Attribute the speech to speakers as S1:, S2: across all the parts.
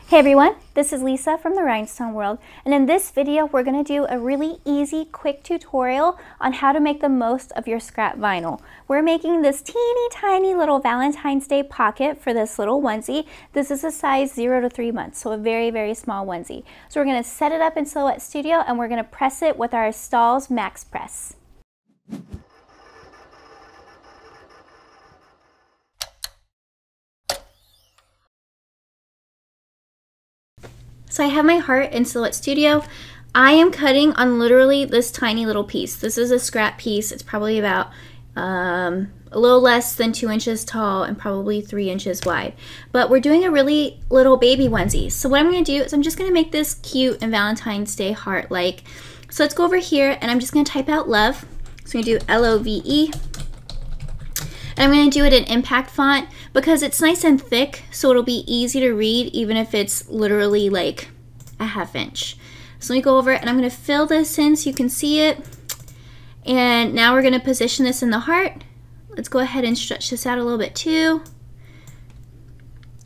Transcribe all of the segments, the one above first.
S1: Hey everyone, this is Lisa from the Rhinestone World, and in this video we're going to do a really easy, quick tutorial on how to make the most of your scrap vinyl. We're making this teeny tiny little Valentine's Day pocket for this little onesie. This is a size 0 to 3 months, so a very, very small onesie. So we're going to set it up in Silhouette Studio and we're going to press it with our Stahl's Max Press. So I have my heart in Silhouette Studio. I am cutting on literally this tiny little piece. This is a scrap piece. It's probably about a little less than 2 inches tall and probably 3 inches wide. But we're doing a really little baby onesie. So what I'm going to do is I'm just going to make this cute and Valentine's Day heart-like. So let's go over here and I'm just going to type out love. So I'm going to do L-O-V-E. And I'm going to do it in impact font because it's nice and thick, so it'll be easy to read even if it's literally like a ½ inch. So let me go over and I'm going to fill this in so you can see it. And now we're going to position this in the heart. Let's go ahead and stretch this out a little bit too.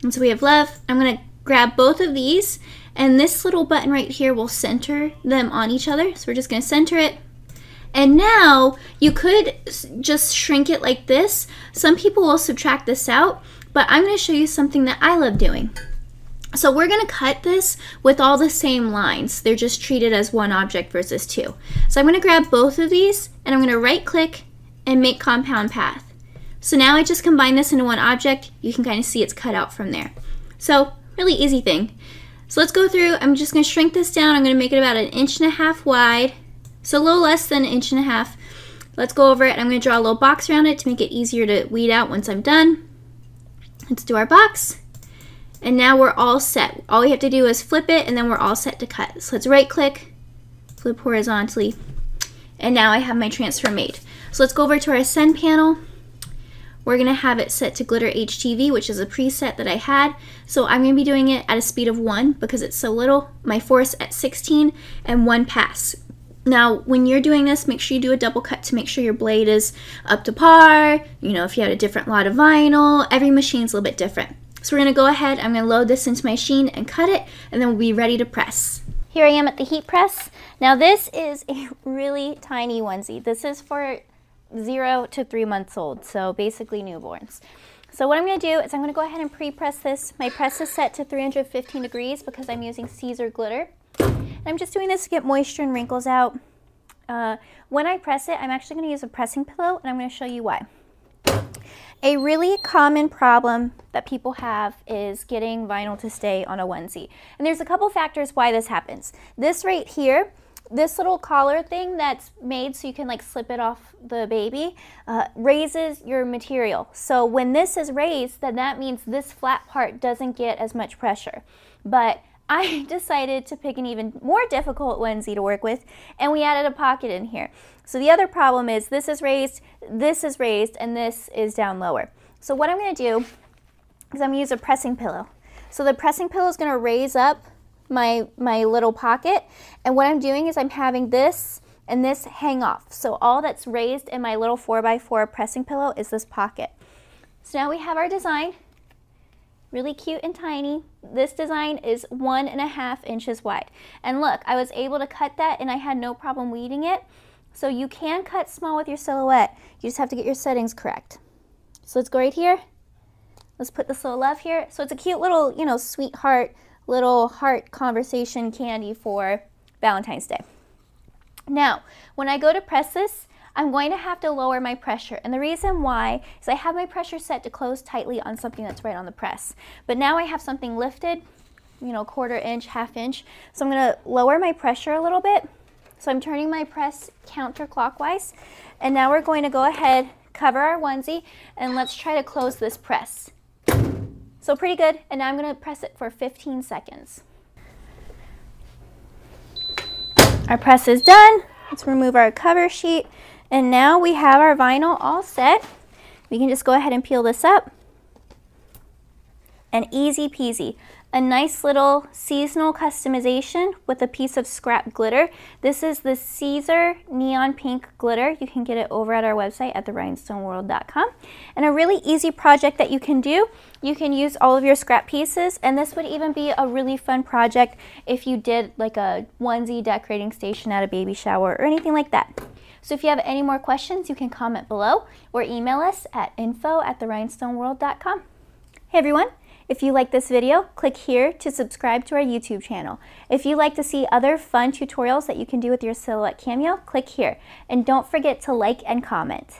S1: And so we have love. I'm going to grab both of these and this little button right here will center them on each other. So we're just going to center it. And now you could just shrink it like this. Some people will subtract this out, but I'm going to show you something that I love doing. So we're going to cut this with all the same lines. They're just treated as one object versus two. So I'm going to grab both of these and I'm going to right click and make compound path. So now I just combine this into one object. You can kind of see it's cut out from there. So really easy thing. So let's go through. I'm just going to shrink this down. I'm going to make it about 1.5 inches wide. So a little less than 1.5 inches. Let's go over it. I'm going to draw a little box around it to make it easier to weed out once I'm done. Let's do our box. And now we're all set. All we have to do is flip it and then we're all set to cut. So let's right click, flip horizontally, and now I have my transfer made. So let's go over to our send panel. We're going to have it set to Glitter HTV, which is a preset that I had. So I'm going to be doing it at a speed of 1 because it's so little. My force at 16 and 1 pass. Now, when you're doing this, make sure you do a double cut to make sure your blade is up to par. You know, if you had a different lot of vinyl, every machine's a little bit different. So we're going to go ahead, I'm going to load this into my machine and cut it, and then we'll be ready to press. Here I am at the heat press. Now this is a really tiny onesie. This is for 0 to 3 months old, so basically newborns. So what I'm going to do is I'm going to go ahead and pre-press this. My press is set to 315 degrees because I'm using siser glitter. I'm just doing this to get moisture and wrinkles out. When I press it, I'm actually going to use a pressing pillow, and I'm going to show you why. A really common problem that people have is getting vinyl to stay on a onesie. And there's a couple factors why this happens. This right here, this little collar thing that's made so you can like slip it off the baby, raises your material. So when this is raised, then that means this flat part doesn't get as much pressure. But I decided to pick an even more difficult onesie to work with, and we added a pocket in here. So the other problem is this is raised, and this is down lower. So what I'm going to do is I'm going to use a pressing pillow. So the pressing pillow is going to raise up my little pocket, and what I'm doing is I'm having this and this hang off. So all that's raised in my little 4x4 pressing pillow is this pocket. So now we have our design. Really cute and tiny. This design is 1.5 inches wide. And look, I was able to cut that and I had no problem weeding it. So you can cut small with your silhouette. You just have to get your settings correct. So let's go right here. Let's put this little love here. So it's a cute little, you know, sweetheart, little heart conversation candy for Valentine's Day. Now, when I go to press this, I'm going to have to lower my pressure, and the reason why is I have my pressure set to close tightly on something that's right on the press. But now I have something lifted, you know, 1/4 inch, ½ inch. So I'm going to lower my pressure a little bit. So I'm turning my press counterclockwise, and now we're going to go ahead, cover our onesie, and let's try to close this press. So pretty good, and now I'm going to press it for 15 seconds. Our press is done. Let's remove our cover sheet. And now we have our vinyl all set. We can just go ahead and peel this up. And easy peasy. a nice little seasonal customization with a piece of scrap glitter. This is the Siser Neon Pink Glitter. You can get it over at our website at therhinestoneworld.com. And a really easy project that you can do. You can use all of your scrap pieces, and this would even be a really fun project if you did like a onesie decorating station at a baby shower or anything like that. So if you have any more questions, you can comment below or email us at info@therhinestoneworld.com. Hey everyone! If you like this video, click here to subscribe to our YouTube channel. If you'd like to see other fun tutorials that you can do with your silhouette cameo, click here. And don't forget to like and comment.